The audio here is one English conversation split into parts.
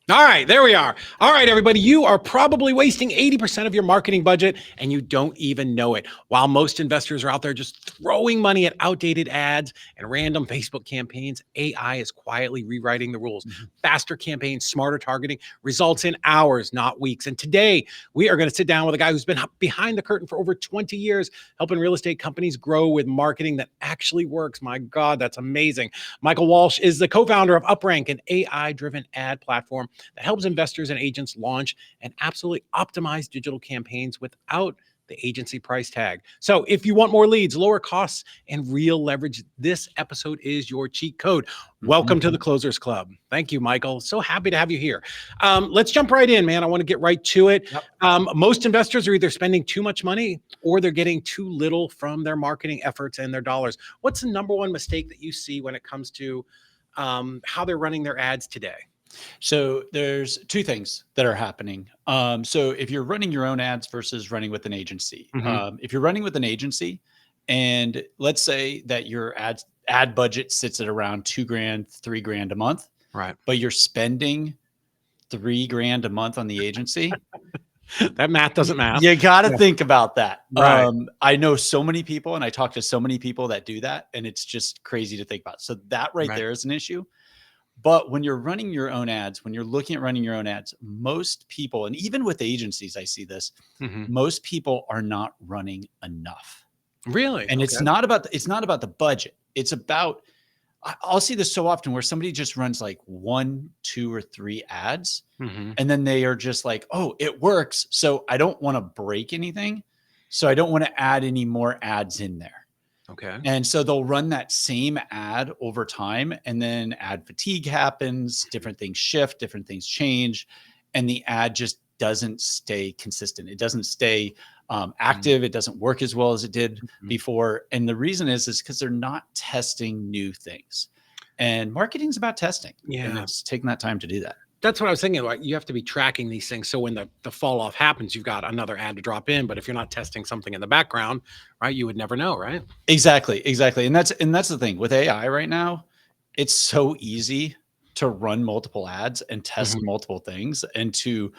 All right, there we are. All right, everybody, you are probably wasting 80% of your marketing budget and you don't even know it. While most investors are out there just throwing money at outdated ads and random Facebook campaigns, AI is quietly rewriting the rules. Faster campaigns, smarter targeting results in hours, not weeks. And today we are going to sit down with a guy who's been behind the curtain for over 20 years, helping real estate companies grow with marketing that actually works. My God, that's amazing. Michael Walsh is the co-founder of Uprank, an AI-driven ad platform that helps investors and agents launch and absolutely optimize digital campaigns without the agency price tag. So if you want more leads, lower costs, and real leverage, this episode is your cheat code. Welcome to the Closers Club. Thank you, Michael. So happy to have you here. Let's jump right in, man. I want to get right to it. Yep. Most investors are either spending too much money or they're getting too little from their marketing efforts and their dollars. What's the number one mistake that you see when it comes to how they're running their ads today? So there's two things that are happening. So if you're running your own ads versus running with an agency, if you're running with an agency and let's say that your ad budget sits at around $2,000, $3,000 a month, right? But you're spending $3,000 a month on the agency. That math doesn't math. You got to think about that. Right. I know so many people and I talk to so many people that do that. And it's just crazy to think about. So that right there is an issue. But when you're running your own ads, when you're looking at running your own ads, most people, and even with agencies, I see this, most people are not running enough. Really? And it's not about the budget. It's about, I'll see this so often where somebody just runs like 1, 2, or 3 ads. And then they are just like, oh, it works. So I don't want to break anything. So I don't want to add any more ads in there. Okay. And so they'll run that same ad over time and then ad fatigue happens, different things shift, different things change, and the ad just doesn't stay consistent. It doesn't stay active. It doesn't work as well as it did before. And the reason is because they're not testing new things. And marketing is about testing. Yeah. And it's taking that time to do that. That's what I was thinking. Like you have to be tracking these things. So when the fall off happens, you've got another ad to drop in. But if you're not testing something in the background, right, you would never know, right? Exactly. And that's the thing with AI right now. It's so easy to run multiple ads and test multiple things and to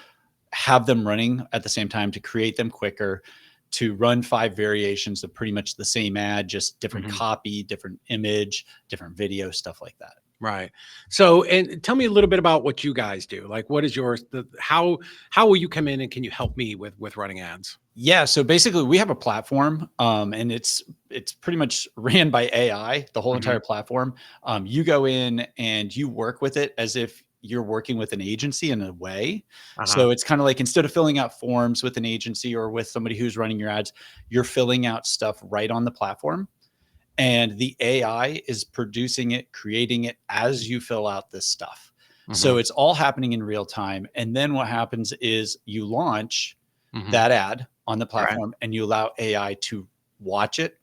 have them running at the same time, to create them quicker, to run 5 variations of pretty much the same ad, just different copy, different image, different video, stuff like that. Right. So, and tell me a little bit about what you guys do. Like, what is yours? How will you come in and can you help me with running ads? Yeah. So basically, we have a platform, and it's pretty much ran by AI. The whole entire platform. You go in and you work with it as if you're working with an agency in a way. So it's kind of like instead of filling out forms with an agency or with somebody who's running your ads, you're filling out stuff right on the platform. And the AI is producing it, creating it as you fill out this stuff. So it's all happening in real time. And then what happens is you launch that ad on the platform and you allow AI to watch it.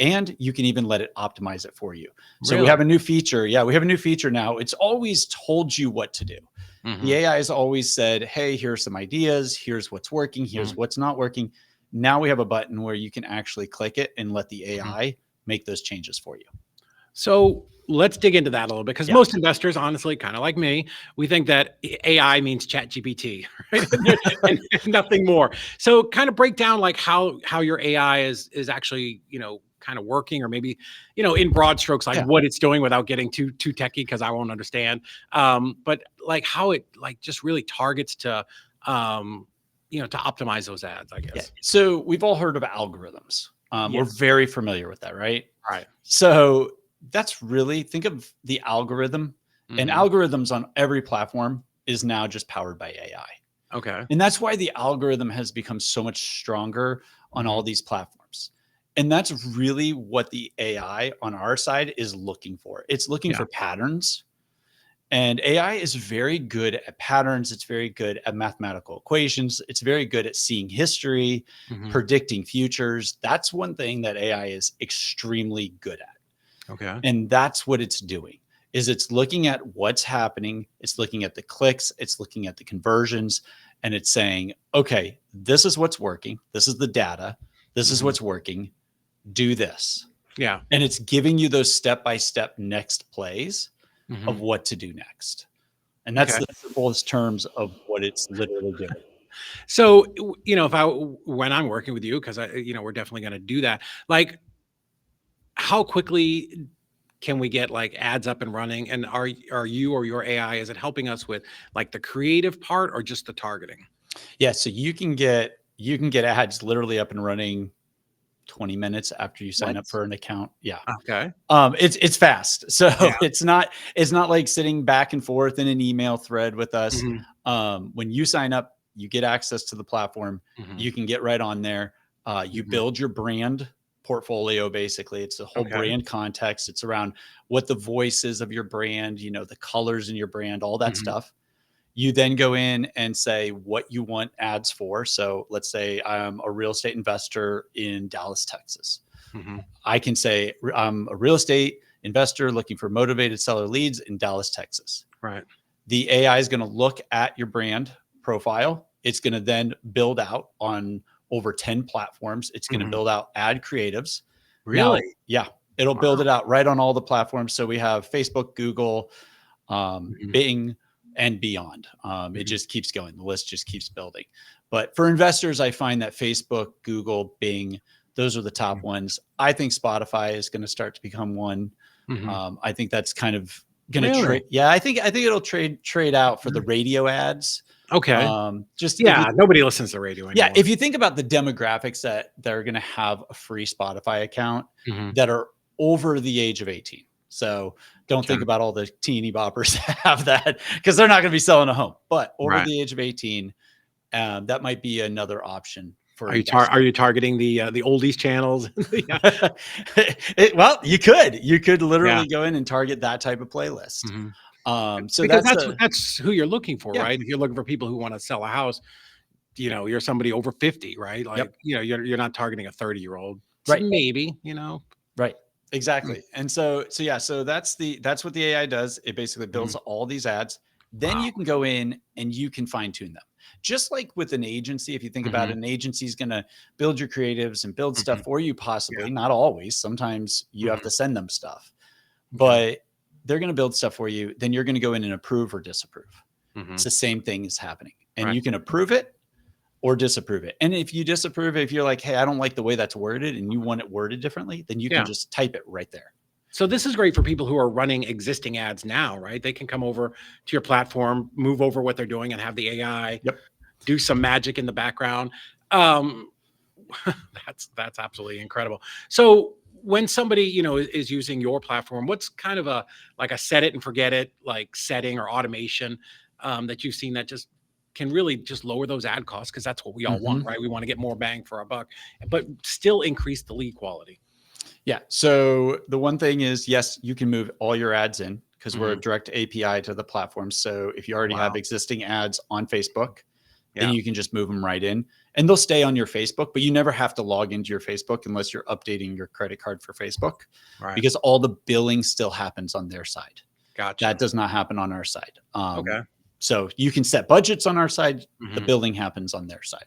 And you can even let it optimize it for you. So we have a new feature. Yeah, we have a new feature now. It's always told you what to do. The AI has always said, hey, here's some ideas. Here's what's working. Here's what's not working. Now we have a button where you can actually click it and let the AI make those changes for you. So let's dig into that a little bit because most investors, honestly, kind of like me, we think that AI means ChatGPT, right? and nothing more. So kind of break down like how your AI is actually, kind of working, or maybe, in broad strokes, like what it's doing without getting too techie because I won't understand. But like how it like just really targets to, to optimize those ads, I guess. Yeah. So we've all heard of algorithms. We're very familiar with that, right? Right. So that's really, think of the algorithm And algorithms on every platform is now just powered by AI. Okay. And that's why the algorithm has become so much stronger on all these platforms. And that's really what the AI on our side is looking for. It's looking for patterns. And AI is very good at patterns. It's very good at mathematical equations. It's very good at seeing history, predicting futures. That's one thing that AI is extremely good at. Okay. And that's what it's doing, is it's looking at what's happening. It's looking at the clicks. It's looking at the conversions. And it's saying, okay, this is what's working. This is the data. This is what's working. Do this. Yeah. And it's giving you those step-by-step next plays of what to do next. And that's the simplest terms of what it's literally doing. So, when I'm working with you, because we're definitely going to do that. Like, how quickly can we get like ads up and running? And are you or your AI, is it helping us with like the creative part or just the targeting? Yeah. So you can get ads literally up and running 20 minutes after you sign up for an account. Yeah. Okay. It's fast. So it's not like sitting back and forth in an email thread with us. When you sign up, you get access to the platform. You can get right on there. You build your brand portfolio. Basically, it's a whole brand context. It's around what the voice is of your brand, the colors in your brand, all that stuff. You then go in and say what you want ads for. So let's say I'm a real estate investor in Dallas, Texas. I can say I'm a real estate investor looking for motivated seller leads in Dallas, Texas. Right. The AI is going to look at your brand profile. It's going to then build out on over 10 platforms. It's going to build out ad creatives. Really? Now, yeah, it'll build it out right on all the platforms. So we have Facebook, Google, Bing, and beyond. It just keeps going. The list just keeps building. But for investors, I find that Facebook, Google, Bing, those are the top ones. I think Spotify is going to start to become one. I think that's kind of going to trade. Yeah, I think it'll trade out for the radio ads. Okay. Nobody listens to radio anymore. Yeah, if you think about the demographics that are going to have a free Spotify account that are over the age of 18. So don't think about all the teeny boppers that have that, because they're not going to be selling a home. But over the age of 18, that might be another option. For are you targeting the oldies channels? Well, you could literally go in and target that type of playlist. So because that's who you're looking for, right? If you're looking for people who want to sell a house, you're somebody over 50, right? Like, you're not targeting a 30-year-old, right? Maybe, right. Exactly. And so that's what the AI does. It basically builds all these ads. Then you can go in and you can fine tune them. Just like with an agency, if you think about it, an agency is going to build your creatives and build stuff for you, possibly, not always. Sometimes you have to send them stuff, but they're going to build stuff for you. Then you're going to go in and approve or disapprove. It's the same thing is happening. And you can approve it or disapprove it. And if you disapprove it, if you're like, hey, I don't like the way that's worded and you want it worded differently, then you can just type it right there. So this is great for people who are running existing ads now, right? They can come over to your platform, move over what they're doing, and have the AI do some magic in the background. That's absolutely incredible. So when somebody, is using your platform, what's kind of a set it and forget it, like setting or automation that you've seen that just can really just lower those ad costs? Because that's what we all want, right? We want to get more bang for our buck, but still increase the lead quality. Yeah. So the one thing is, yes, you can move all your ads in because we're a direct API to the platform. So if you already have existing ads on Facebook, then you can just move them right in and they'll stay on your Facebook, but you never have to log into your Facebook unless you're updating your credit card for Facebook, because all the billing still happens on their side. Gotcha. That does not happen on our side. Okay. So you can set budgets on our side. The billing happens on their side.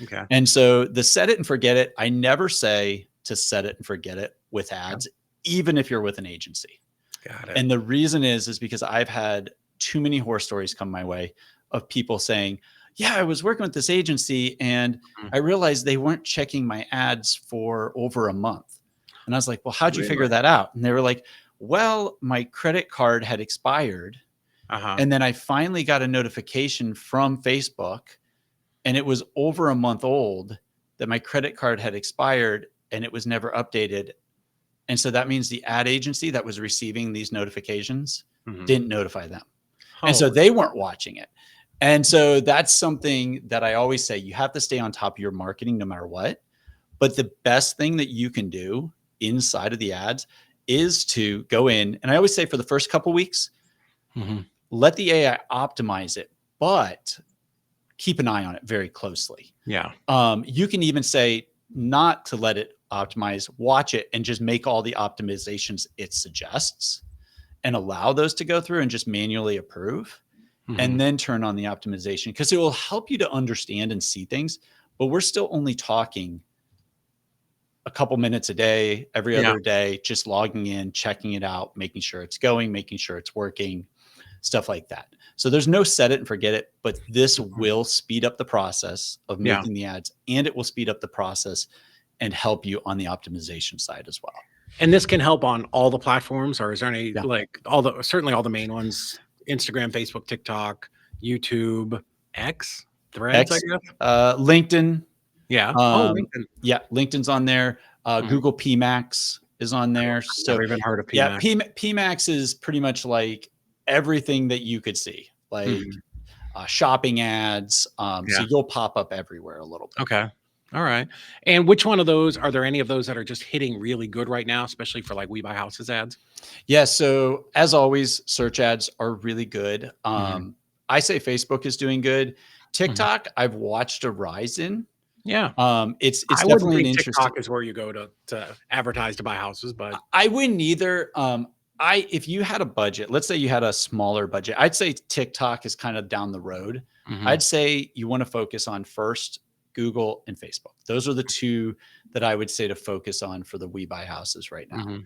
Okay. And so the set it and forget it, I never say to set it and forget it with ads, even if you're with an agency. Got it. And the reason is because I've had too many horror stories come my way of people saying, yeah, I was working with this agency and I realized they weren't checking my ads for over a month. And I was like, well, how'd you figure that out? And they were like, well, my credit card had expired. And then I finally got a notification from Facebook and it was over a month old that my credit card had expired and it was never updated. And so that means the ad agency that was receiving these notifications didn't notify them. And so they weren't watching it. And so that's something that I always say, you have to stay on top of your marketing no matter what. But the best thing that you can do inside of the ads is to go in. And I always say for the first couple weeks, let the AI optimize it, but keep an eye on it very closely. Yeah. You can even say not to let it optimize, watch it and just make all the optimizations it suggests and allow those to go through and just manually approve and then turn on the optimization, because it will help you to understand and see things. But we're still only talking a couple minutes a day, every other day, just logging in, checking it out, making sure it's going, making sure it's working, stuff like that. So there's no set it and forget it, but this will speed up the process of making the ads, and it will speed up the process and help you on the optimization side as well. And this can help on all the platforms, or is there any like certainly all the main ones: Instagram, Facebook, TikTok, YouTube, X, Threads, I guess. LinkedIn. Yeah. LinkedIn. Yeah, LinkedIn's on there. Google PMax is on there. So never even heard of PMax. Yeah, PMax is pretty much like everything that you could see, like shopping ads. So you'll pop up everywhere a little bit. Okay. All right. And which one of those, are there any of those that are just hitting really good right now, especially for like We Buy Houses ads? Yeah. So as always, search ads are really good. I say Facebook is doing good. TikTok, I've watched a rise in. Yeah. It's I definitely wouldn't an think interesting. TikTok is where you go to advertise to buy houses, but I wouldn't either. If you had a budget, let's say you had a smaller budget, I'd say TikTok is kind of down the road. I'd say you want to focus on first Google and Facebook. Those are the two that I would say to focus on for the We Buy Houses right now.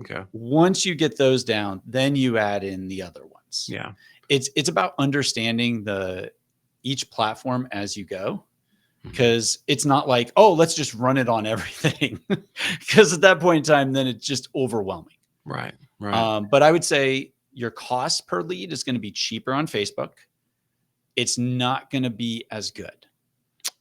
Okay. Once you get those down, then you add in the other ones. Yeah. It's about understanding each platform as you go. Because it's not like, oh, let's just run it on everything. Because at that point in time, then it's just overwhelming. Right. Right. But I would say your cost per lead is going to be cheaper on Facebook. It's not going to be as good.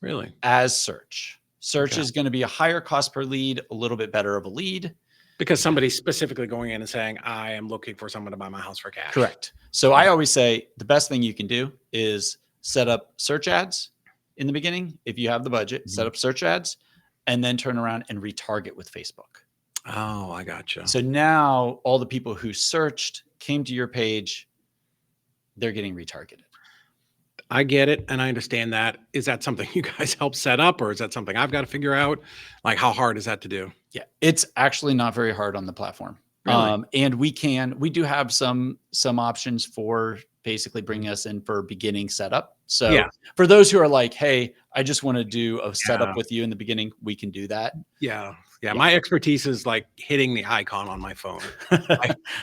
Really? As search. Search is going to be a higher cost per lead, a little bit better of a lead. Because somebody's specifically going in and saying, I am looking for someone to buy my house for cash. Correct. So I always say the best thing you can do is set up search ads in the beginning. If you have the budget, set up search ads and then turn around and retarget with Facebook. Oh, I gotcha. So now all the people who searched came to your page, they're getting retargeted. I get it. And I understand that. Is that something you guys help set up, or is that something I've got to figure out? Like, how hard is that to do? Yeah, it's actually not very hard on the platform. Really? And we do have some options for basically bringing us in for beginning setup. So for those who are like, hey, I just want to do a setup with you in the beginning, we can do that. Yeah. My expertise is like hitting the icon on my phone.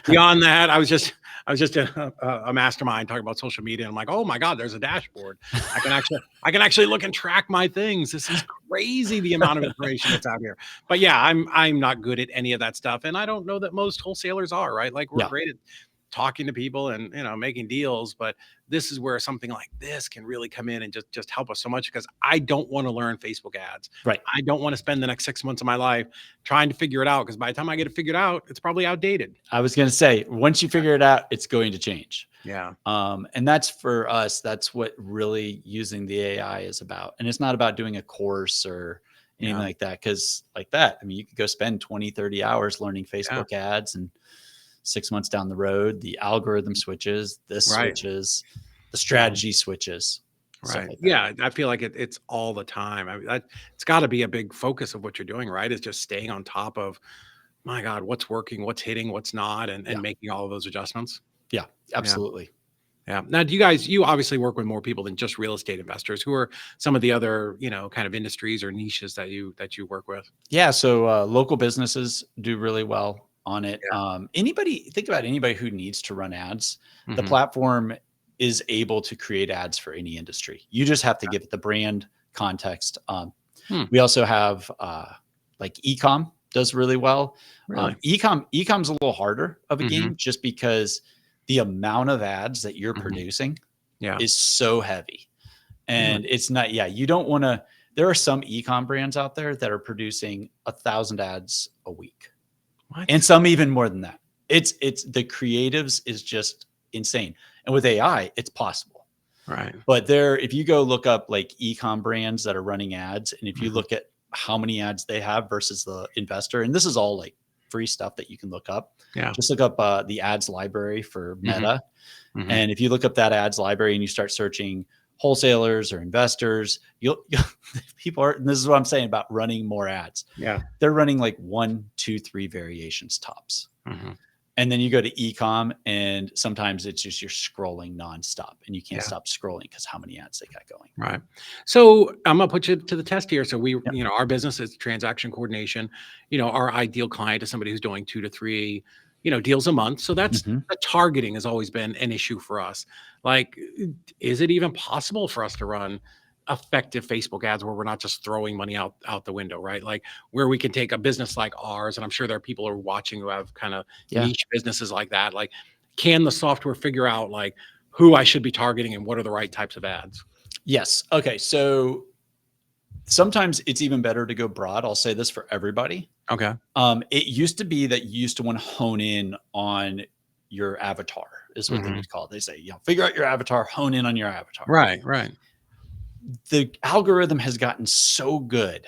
Beyond that, I was just a mastermind talking about social media. And I'm like, oh my God, there's a dashboard. I can actually look and track my things. This is crazy, the amount of information that's out here. But yeah, I'm not good at any of that stuff. And I don't know that most wholesalers are, right? Like we're great at talking to people and making deals, but this is where something like this can really come in and just help us so much, because I don't want to learn Facebook ads. Right. I don't want to spend the next 6 months of my life trying to figure it out, because by the time I get it figured out, it's probably outdated. I was going to say, once you figure it out, it's going to change. Yeah. And that's for us, that's what really using the AI is about. And it's not about doing a course or anything like that. Cause like that, I mean, you could go spend 20, 30 hours learning Facebook ads, and 6 months down the road, the algorithm switches, switches, the strategy switches. Right. Like yeah. I feel like it's all the time. I mean, it's got to be a big focus of what you're doing, right? Is just staying on top of, my God, what's working, what's hitting, what's not, and making all of those adjustments. Yeah, absolutely. Yeah. Now, you obviously work with more people than just real estate investors. Who are some of the other, kind of industries or niches that you work with? Yeah. So local businesses do really well on it. Think about anybody who needs to run ads. The platform is able to create ads for any industry. You just have to give it the brand context. We also have like ecom does really well. Really? Ecom's a little harder of a game, just because the amount of ads that you're producing is so heavy. And it's not, you don't want to, there are some ecom brands out there that are producing 1,000 ads a week. What? And some even more than that. It's the creatives is just insane. And with AI, it's possible. Right. But if you go look up like e-com brands that are running ads, and if you look at how many ads they have versus the investor, and this is all like free stuff that you can look up. Yeah. Just look up the ads library for Meta. Mm-hmm. And if you look up that ads library and you start searching wholesalers or investors, people are, and this is what I'm saying about running more ads. Yeah. They're running like 1, 2, 3 variations tops. Mm-hmm. And then you go to ecom, and sometimes it's just you're scrolling nonstop, and you can't stop scrolling because how many ads they got going. Right. So I'm gonna put you to the test here. So Yep. our business is transaction coordination. Our ideal client is somebody who's doing 2 to 3, deals a month. So that's the targeting has always been an issue for us. Like, is it even possible for us to run effective Facebook ads where we're not just throwing money out the window, right? Like where we can take a business like ours, and I'm sure there are people who are watching who have kind of niche businesses like that. Like, can the software figure out like who I should be targeting and what are the right types of ads? Yes. Okay. So sometimes it's even better to go broad. I'll say this for everybody. Okay. It used to be that you used to want to hone in on your avatar is what they would call it. They say, figure out your avatar, hone in on your avatar. Right. Right. The algorithm has gotten so good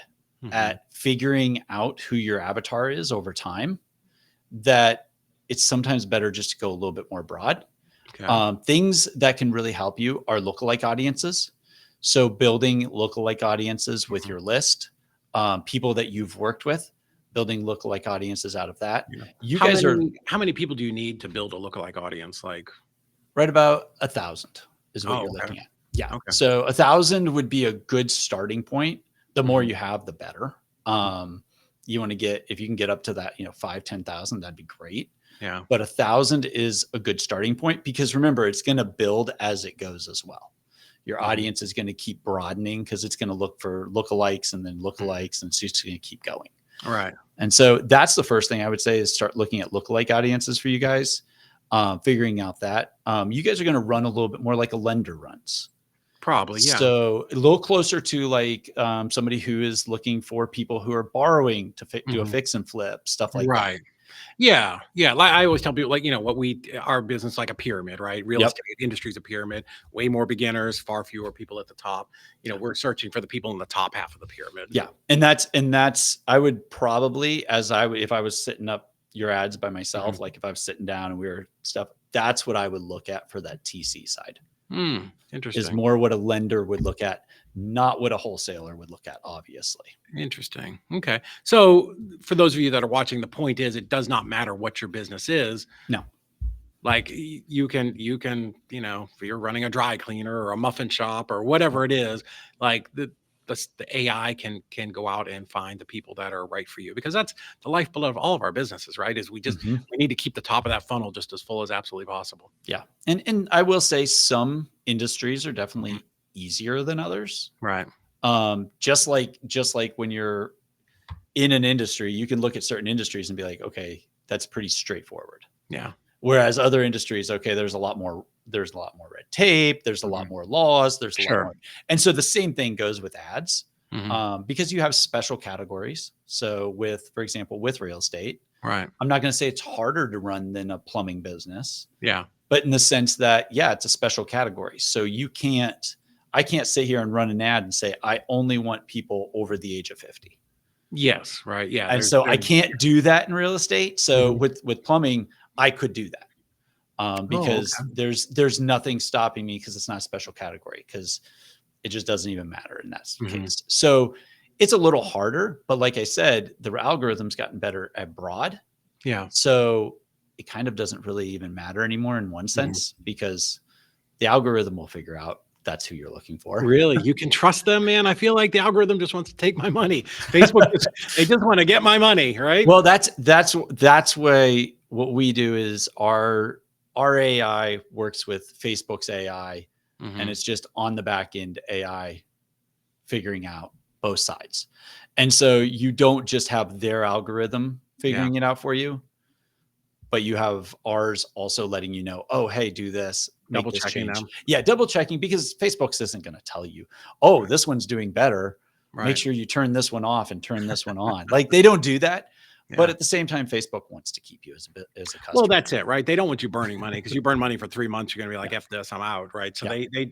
at figuring out who your avatar is over time that it's sometimes better just to go a little bit more broad. Okay. Things that can really help you are lookalike audiences. So building lookalike audiences with your list, people that you've worked with, building lookalike audiences out of that. Yeah. How many people do you need to build a lookalike audience? Like right about 1,000 is what you're looking at. Yeah. Okay. So 1,000 would be a good starting point. The more you have, the better. You want to get, if you can get up to that, 5,000, 10,000, that'd be great. Yeah. But 1,000 is a good starting point because remember, it's going to build as it goes as well. Your audience is going to keep broadening because it's going to look for lookalikes and then lookalikes, and it's just going to keep going. All right. And so that's the first thing I would say is start looking at lookalike audiences for you guys, figuring out that. You guys are going to run a little bit more like a lender runs. Probably, yeah. So a little closer to like somebody who is looking for people who are borrowing to do a fix and flip, stuff like that. Right. Yeah. Yeah. Like I always tell people, like, our business, like a pyramid, right? Real estate industry is a pyramid, way more beginners, far fewer people at the top. We're searching for the people in the top half of the pyramid. Yeah. And that's, I would probably, if I was setting up your ads by myself, like if I was sitting down and we were stuff, that's what I would look at for that TC side. Interesting. Is more what a lender would look at, not what a wholesaler would look at, obviously. Interesting. Okay. So for those of you that are watching, the point is it does not matter what your business is. No. Like you can, if you're running a dry cleaner or a muffin shop or whatever it is, like the AI can go out and find the people that are right for you, because that's the lifeblood of all of our businesses, right? Is we need to keep the top of that funnel just as full as absolutely possible. Yeah. And I will say some industries are definitely easier than others. Right. Just like when you're in an industry, you can look at certain industries and be like, okay, that's pretty straightforward. Yeah. Whereas other industries, okay, there's a lot more red tape. There's a lot more laws. There's a lot more. And so the same thing goes with ads, because you have special categories. So for example, with real estate, right. I'm not going to say it's harder to run than a plumbing business. Yeah. But in the sense that, it's a special category. So I can't sit here and run an ad and say, I only want people over the age of 50. Yes. Right. Yeah. And so I can't do that in real estate. So with plumbing, I could do that because there's nothing stopping me because it's not a special category, because it just doesn't even matter in that case. So it's a little harder, but like I said, the algorithm's gotten better at broad. Yeah. So it kind of doesn't really even matter anymore in one sense, because the algorithm will figure out that's who you're looking for. Really? You can trust them, man? I feel like the algorithm just wants to take my money. Facebook, they just want to get my money, right? Well, that's why what we do is our AI works with Facebook's AI, and it's just on the back end AI figuring out both sides. And so you don't just have their algorithm figuring it out for you, but you have ours also letting you know, oh, hey, do this. Double checking them. Yeah, double checking, because Facebook isn't going to tell you, this one's doing better. Right. Make sure you turn this one off and turn this one on. Like, they don't do that. But at the same time, Facebook wants to keep you as a customer. Well, that's it, right? They don't want you burning money because you burn money for 3 months, you're going to be like, F this, I'm out, right? So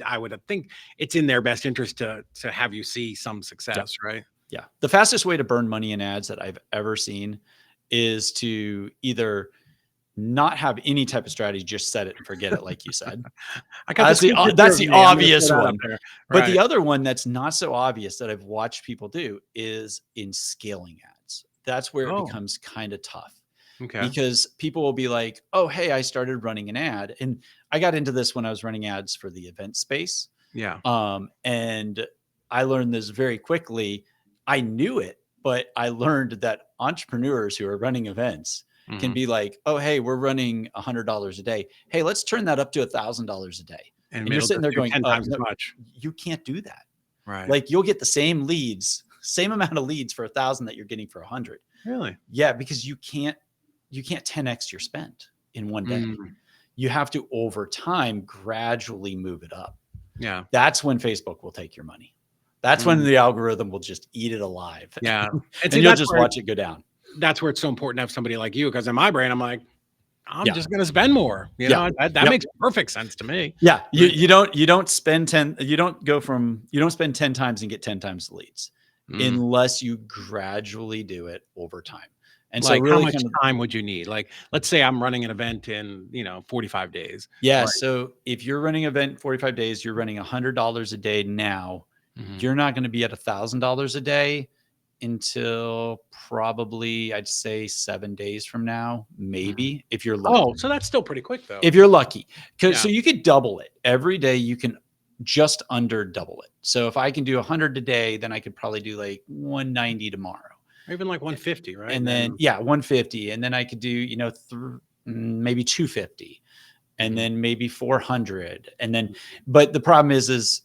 I would think it's in their best interest to have you see some success, right? Yeah. The fastest way to burn money in ads that I've ever seen is to either not have any type of strategy, just set it and forget it, like you said. That's the obvious one. Right. But the other one that's not so obvious that I've watched people do is in scaling ads. That's where it becomes kind of tough. Okay. Because people will be like, oh, hey, I started running an ad. And I got into this when I was running ads for the event space. Yeah. And I learned this very quickly. I knew it, but I learned that entrepreneurs who are running events can be like, oh, hey, we're running $100 a day. Hey, let's turn that up to $1,000 a day. And you're sitting there going, 10 times as much. You can't do that. Right. Like you'll get the same amount of leads for 1,000 that you're getting for 100. Really? Yeah, because you can't 10x your spend in one day. You have to, over time, gradually move it up. Yeah. That's when Facebook will take your money. That's when the algorithm will just eat it alive. Yeah. And you'll just watch it go down. That's where it's so important to have somebody like you, because in my brain, I'm like, I'm just going to spend more. You know, that makes perfect sense to me. Yeah. You don't spend 10 times and get 10 times the leads unless you gradually do it over time. And like, so really, how much time would you need? Like, let's say I'm running an event in, 45 days. Yeah. Right. So if you're running an event 45 days, you're running $100 a day now. You're not going to be at $1,000 a day until probably, I'd say 7 days from now, maybe, if you're lucky. Oh, so that's still pretty quick though. If you're lucky. So you could double it every day. You can just under double it. So if I can do 100 today, then I could probably do like 190 tomorrow. Or even like 150, right? And then 150. And then I could do, maybe 250 and then maybe 400. And then, but the problem is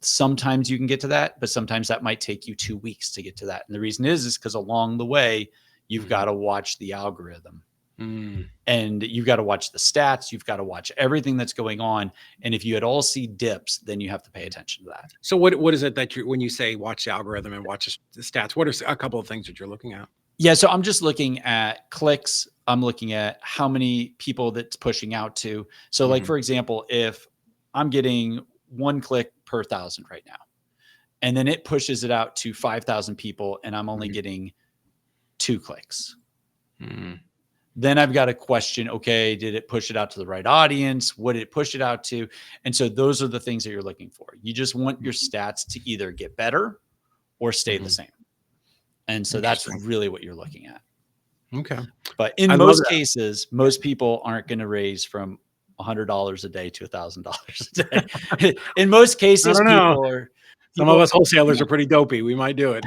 sometimes you can get to that, but sometimes that might take you 2 weeks to get to that. And the reason is because along the way, you've got to watch the algorithm and you've got to watch the stats. You've got to watch everything that's going on. And if you at all see dips, then you have to pay attention to that. So what is it that when you say watch the algorithm and watch the stats, what are a couple of things that you're looking at? Yeah. So I'm just looking at clicks. I'm looking at how many people that's pushing out to. So like, for example, if I'm getting 1 click per 1,000 right now, and then it pushes it out to 5,000 people and I'm only getting 2 clicks. Then I've got to question, okay, did it push it out to the right audience? What did it push it out to? And so those are the things that you're looking for. You just want your stats to either get better or stay the same. And so that's really what you're looking at. Okay. But in most cases, most people aren't going to raise from $100 a day to $1,000 a day. In most cases, some of us wholesalers are pretty dopey. We might do it.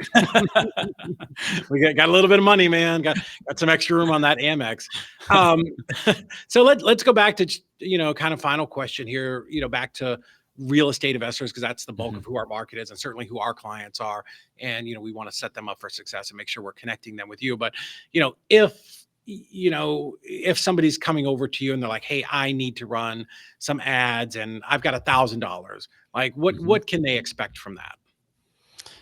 We got a little bit of money, man. Got some extra room on that Amex. So let's go back to kind of final question here. Back to real estate investors, because that's the bulk of who our market is, and certainly who our clients are. And we want to set them up for success and make sure we're connecting them with you. But if somebody's coming over to you and they're like, hey, I need to run some ads and I've got $1,000, like what can they expect from that?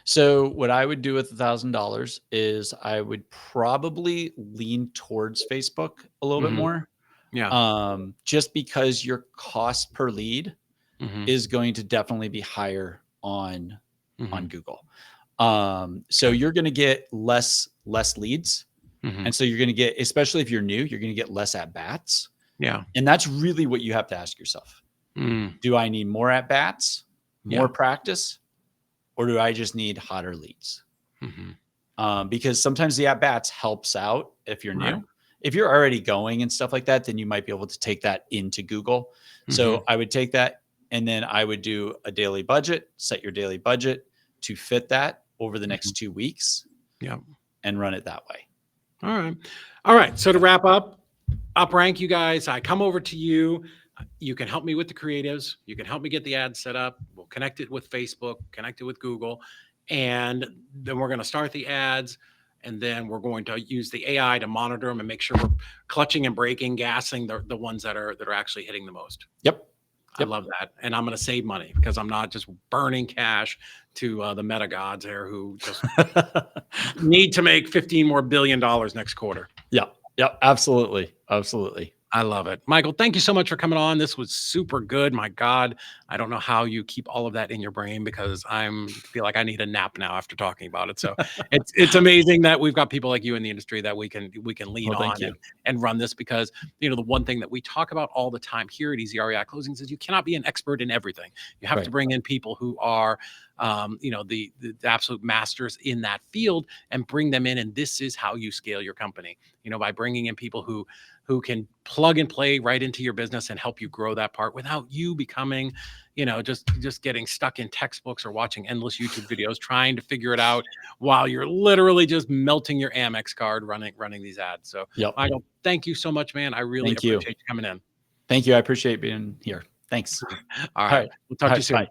So what I would do with $1,000 is I would probably lean towards Facebook a little bit more. Yeah. Just because your cost per lead is going to definitely be higher on Google. So you're going to get less leads. And so you're going to get, especially if you're new, you're going to get less at bats. Yeah. And that's really what you have to ask yourself. Do I need more at bats, more practice, or do I just need hotter leads? Because sometimes the at bats helps out if you're new. If you're already going and stuff like that, then you might be able to take that into Google. So I would take that and then I would do a daily budget, set your daily budget to fit that over the next 2 weeks. And run it that way. All right. So to wrap up, Uprank, you guys, I come over to you. You can help me with the creatives. You can help me get the ads set up. We'll connect it with Facebook, connect it with Google, and then we're going to start the ads. And then we're going to use the AI to monitor them and make sure we're clutching and braking, gassing the ones that are actually hitting the most. Yep. I love that. And I'm going to save money because I'm not just burning cash to the meta gods here who just need to make $15 billion next quarter. Yeah. Yeah. Absolutely. Absolutely. I love it. Michael, thank you so much for coming on. This was super good. My God, I don't know how you keep all of that in your brain because feel like I need a nap now after talking about it. So it's amazing that we've got people like you in the industry that we can lean on and run this because, the one thing that we talk about all the time here at Easy REI Closings is you cannot be an expert in everything. You have to bring in people who are the absolute masters in that field and bring them in. And this is how you scale your company, by bringing in people who can plug and play right into your business and help you grow that part without you becoming, just getting stuck in textbooks or watching endless YouTube videos, trying to figure it out while you're literally just melting your Amex card running these ads. So Michael, thank you so much, man. I really appreciate you coming in. Thank you. I appreciate being here. Thanks. All right. We'll talk to you soon. Bye.